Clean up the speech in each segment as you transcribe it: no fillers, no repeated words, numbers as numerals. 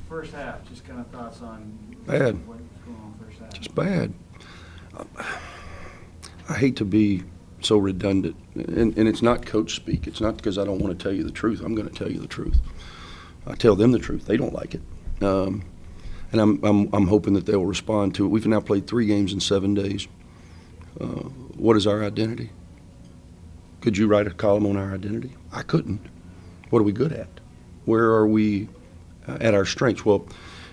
First half, just kind of thoughts on Bad. what was going on first half. Just bad. I hate to be so redundant, and it's not coach speak. It's not because I don't want to tell you the truth. I'm going to tell you the truth. I tell them the truth. They don't like it, and I'm hoping that they'll respond to it. We've now played 3 games in 7 days. What is our identity? Could you write a column on our identity? I couldn't. What are we good at? Where are we at our strengths? Well,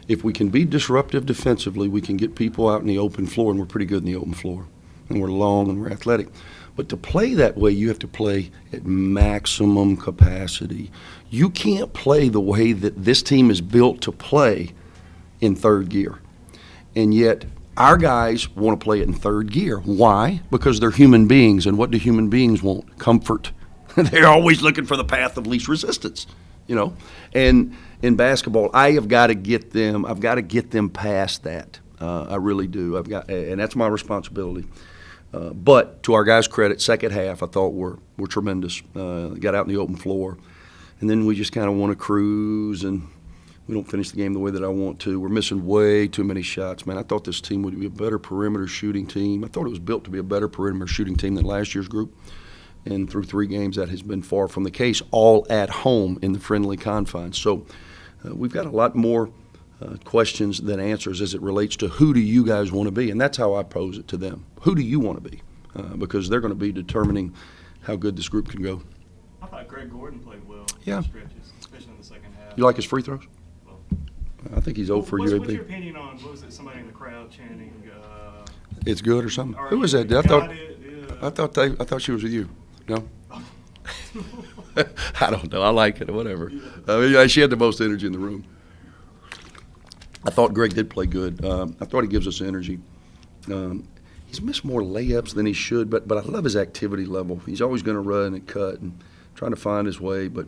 if we can be disruptive defensively, we can get people out in the open floor, and we're pretty good in the open floor. And we're long and we're athletic. But to play that way, you have to play at maximum capacity. You can't play the way that this team is built to play in third gear. And yet, our guys want to play it in third gear. Why? Because they're human beings, and what do human beings want? Comfort. They're always looking for the path of least resistance, you know. And in basketball, I've got to get them past that. I really do. And that's my responsibility. But to our guys' credit, second half I thought were tremendous. Got out in the open floor, and then we just kind of want to cruise, and we don't finish the game the way that I want to. We're missing way too many shots, man. I thought this team would be a better perimeter shooting team. I thought it was built to be a better perimeter shooting team than last year's group. And through 3 games, that has been far from the case, all at home in the friendly confines. So we've got a lot more questions than answers as it relates to who do you guys want to be. And that's how I pose it to them. Who do you want to be? Because they're going to be determining how good this group can go. I thought Greg Gordon played well. Yeah. Stretches, especially in the second half. You like his free throws? Well, I think he's 0 for what's UAB. your opinion on, what was it, somebody in the crowd chanting? It's good or something? Or Who was that? got it, yeah. I thought she was with you. No? I don't know. I like it. Whatever. I mean, she had the most energy in the room. I thought Greg did play good. I thought he gives us energy. He's missed more layups than he should, but I love his activity level. He's always going to run and cut and trying to find his way, but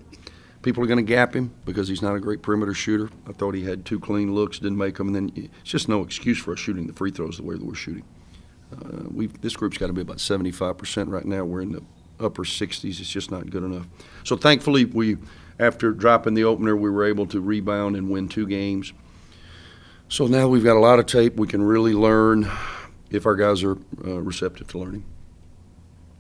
people are going to gap him because he's not a great perimeter shooter. I thought he had 2 clean looks, didn't make them, and then it's just no excuse for us shooting the free throws the way that we're shooting. This group's got to be about 75% right now. We're in the upper 60s. It's just not good enough. So thankfully, after dropping the opener, we were able to rebound and win 2 games. So now we've got a lot of tape. We can really learn if our guys are receptive to learning.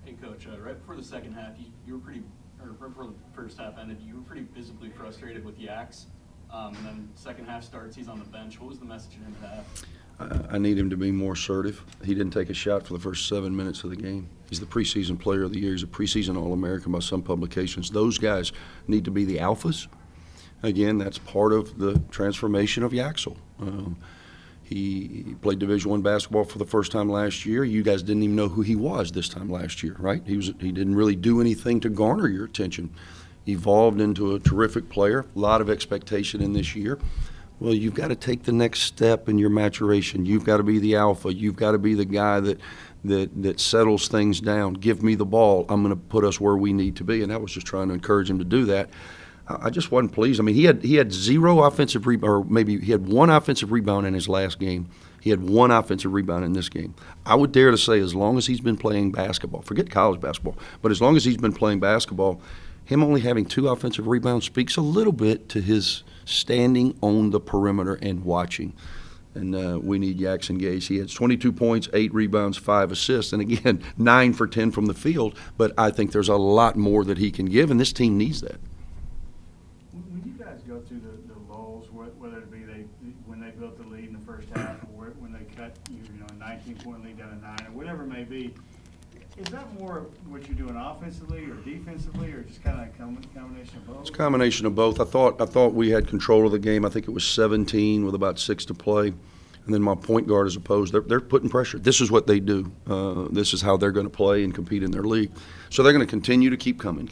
Hey, Coach, right before the second half, you were pretty, or right before the first half ended, you were pretty visibly frustrated with Yaks. And then second half starts, he's on the bench. What was the message in the half? I need him to be more assertive. He didn't take a shot for the first 7 minutes of the game. He's the preseason player of the year. He's a preseason All-American by some publications. Those guys need to be the alphas. Again, that's part of the transformation of Yaxel. He played Division I basketball for the first time last year. You guys didn't even know who he was this time last year, right? He didn't really do anything to garner your attention. Evolved into a terrific player. A lot of expectation in this year. Well, you've got to take the next step in your maturation. You've got to be the alpha. You've got to be the guy that settles things down. Give me the ball. I'm going to put us where we need to be. And I was just trying to encourage him to do that. I just wasn't pleased. I mean, he had 0 offensive rebound, or maybe he had 1 offensive rebound in his last game. He had 1 offensive rebound in this game. I would dare to say as long as he's been playing basketball, forget college basketball, but as long as he's been playing basketball, him only having 2 offensive rebounds speaks a little bit to his standing on the perimeter and watching. And we need Yaks engaged. He has 22 points, 8 rebounds, 5 assists, and again, 9 for 10 from the field. But I think there's a lot more that he can give, and this team needs that. When you guys go through the lulls, whether it be when they built the lead in the first half, or when they cut a 19-point lead down to 9, or whatever it may be, is that more what you're doing offensively or defensively, or just kind of a combination of both? It's a combination of both. I thought we had control of the game. I think it was 17 with about 6 to play. And then my point guard is opposed. They're putting pressure. This is what they do. This is how they're going to play and compete in their league. So they're going to continue to keep coming.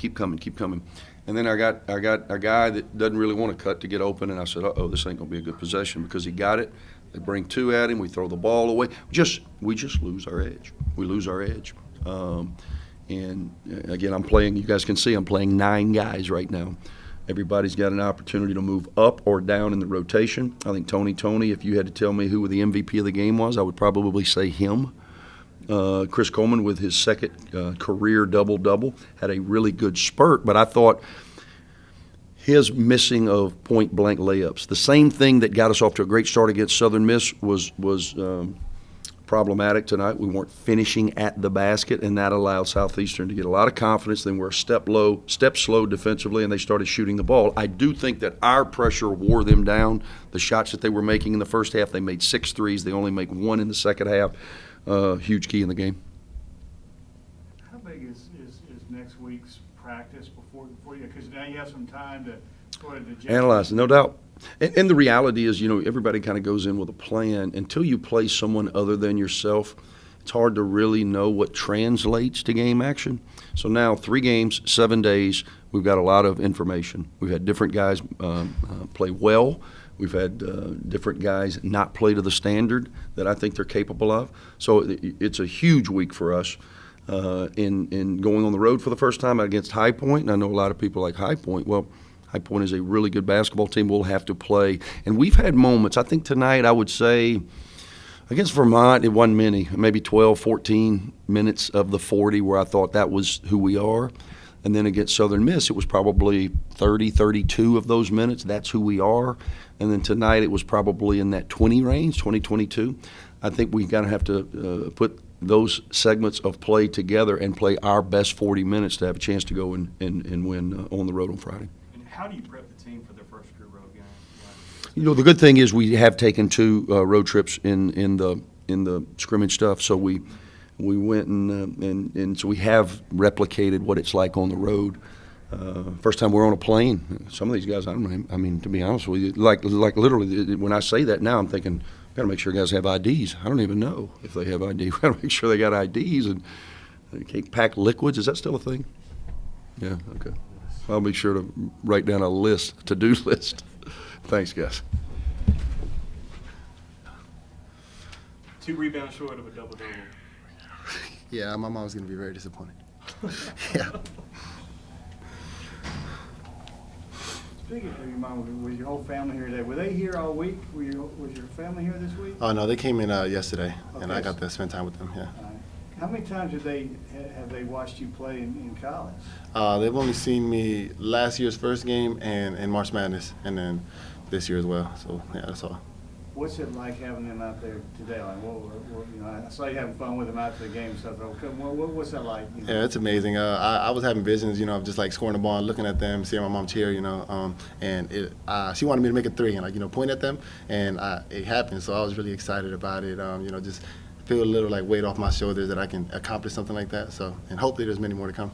And then I got a guy that doesn't really want to cut to get open, and I said, this ain't going to be a good possession because he got it. They bring 2 at him. We throw the ball away. We just lose our edge. We lose our edge. And again, I'm playing. You guys can see I'm playing 9 guys right now. Everybody's got an opportunity to move up or down in the rotation. I think Tony, if you had to tell me who the MVP of the game was, I would probably say him. Chris Coleman with his second career double-double had a really good spurt, but I thought his missing of point-blank layups. The same thing that got us off to a great start against Southern Miss was problematic tonight. We weren't finishing at the basket, and that allowed Southeastern to get a lot of confidence. Then we're a step slow defensively, and they started shooting the ball. I do think that our pressure wore them down. The shots that they were making in the first half, they made 6 threes. They only make 1 in the second half. Huge key in the game. How big is next week's practice before you? Because now you have some time to sort of digest. Analyze, no doubt. And the reality is, everybody kind of goes in with a plan. Until you play someone other than yourself, it's hard to really know what translates to game action. So now 3 games, 7 days, we've got a lot of information. We've had different guys play well. We've had different guys not play to the standard that I think they're capable of. So it's a huge week for us in going on the road for the first time against High Point. And I know a lot of people like High Point. Well, High Point is a really good basketball team. We'll have to play. And we've had moments. I think tonight I would say against Vermont it wasn't many, maybe 12, 14 minutes of the 40 where I thought that was who we are. And then against Southern Miss, it was probably 30, 32 of those minutes. That's who we are. And then tonight it was probably in that 20 range, 20, 22. I think we're going to have to put those segments of play together and play our best 40 minutes to have a chance to go and win on the road on Friday. And how do you prep the team for their first true road game? The good thing is we have taken 2 road trips in the scrimmage stuff. So we went and so we have replicated what it's like on the road. First time we're on a plane. Some of these guys, I don't know. I mean, to be honest with you, like literally, when I say that now, I'm thinking, got to make sure guys have IDs. I don't even know if they have ID. We got to make sure they got IDs and they can't pack liquids. Is that still a thing? Yeah. Okay. I'll be sure to write down a to-do list. Thanks, guys. 2 rebounds short of a double-double. Yeah, my mom's going to be very disappointed. Yeah. Speaking of your mom, was your whole family here today? Were they here all week? Was your family here this week? Oh, no, they came in yesterday, and I Okay. got to spend time with them, yeah. How many times have they watched you play in college? They've only seen me last year's first game and in March Madness, and then this year as well. So, yeah, that's all. What's it like having them out there today? Like, I saw you having fun with them after the game and stuff. What's that like? Yeah, it's amazing. I was having visions, of just like scoring the ball and looking at them, seeing my mom cheer, and she wanted me to make a 3 and like, point at them, and it happened. So I was really excited about it. Just feel a little like weight off my shoulders that I can accomplish something like that. So, and hopefully there's many more to come.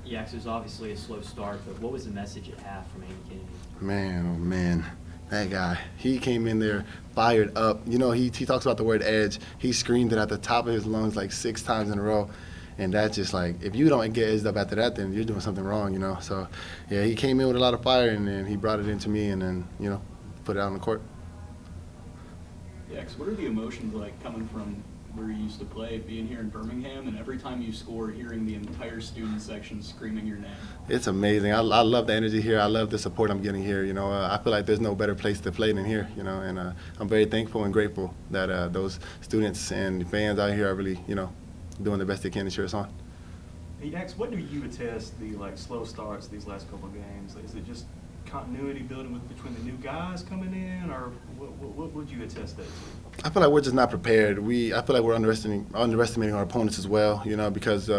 Yeah, it was obviously a slow start, but what was the message at half from Andy Kennedy? Man, oh man. That guy, he came in there fired up. He talks about the word edge. He screamed it at the top of his lungs like 6 times in a row. And that's just like, if you don't get edged up after that, then you're doing something wrong, So, yeah, he came in with a lot of fire, and then he brought it into me and then, put it out on the court. Yeah, 'cause what are the emotions like coming from where you used to play, being here in Birmingham, and every time you score, hearing the entire student section screaming your name? It's amazing. I love the energy here. I love the support I'm getting here. I feel like there's no better place to play than here, and I'm very thankful and grateful that those students and fans out here are really, doing the best they can to cheer us on. Hey, X, what do you attest the slow starts these last couple of games? Is it just continuity building between the new guys coming in, or what would you attest that to? I feel like we're just not prepared. I feel like we're underestimating our opponents as well, because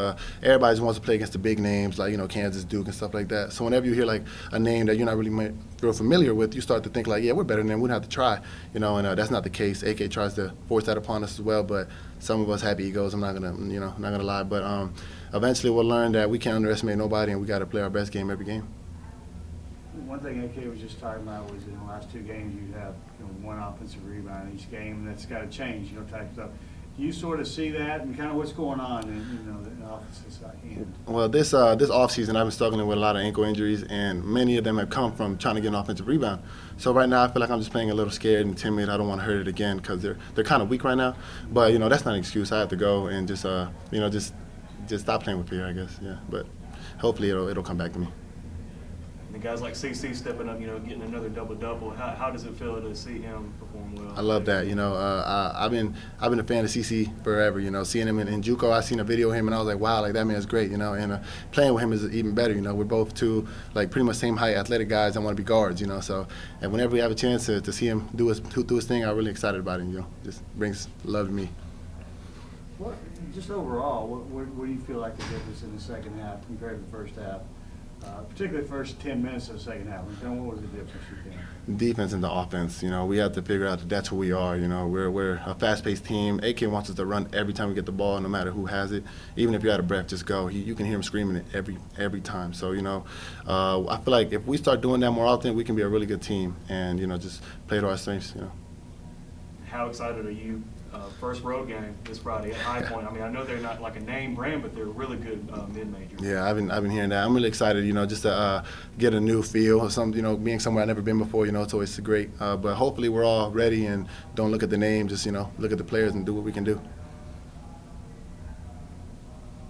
everybody just wants to play against the big names like, Kansas, Duke, and stuff like that. So whenever you hear like a name that you're not really real familiar with, you start to think like, yeah, we're better than them. We don't have to try, and that's not the case. AK tries to force that upon us as well, but some of us have egos. I'm not gonna lie, but eventually we'll learn that we can't underestimate nobody, and we got to play our best game every game. One thing AK was just talking about was in the last 2 games you'd have 1 offensive rebound each game, and that's got to change, type stuff. Do you sort of see that and kind of what's going on in the offensive side? Well, this offseason I've been struggling with a lot of ankle injuries, and many of them have come from trying to get an offensive rebound. So right now I feel like I'm just playing a little scared and timid. I don't want to hurt it again because they're kind of weak right now. But that's not an excuse. I have to go and just stop playing with fear, I guess. Yeah, but hopefully it'll come back to me. And guys like CC stepping up, getting another double-double. How does it feel to see him perform well? I love that. I've been a fan of CC forever. Seeing him in JUCO, I seen a video of him and I was like, wow, like that man's great. And playing with him is even better. We're both two like pretty much same height, athletic guys that want to be guards. So and whenever we have a chance to see him do his thing, I'm really excited about it. Just brings love to me. What, just overall, what do you feel like the difference in the second half compared to the first half? Particularly the first 10 minutes of the second half. What was the difference you think? Defense and the offense. We have to figure out that that's who we are. We're a fast-paced team. AK wants us to run every time we get the ball, no matter who has it. Even if you're out of breath, just go. You can hear him screaming it every time. So I feel like if we start doing that more often, we can be a really good team and just play to our strengths. How excited are you? First road game this Friday at High Point. I mean, I know they're not like a name brand, but they're a really good mid-major. Yeah, I've been hearing that. I'm really excited, just to get a new feel of being somewhere I've never been before, it's always great. But hopefully we're all ready and don't look at the name, just, look at the players and do what we can do.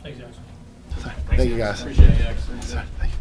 Thanks, Jackson. Thank you, guys. Appreciate it, Jackson. Thank you.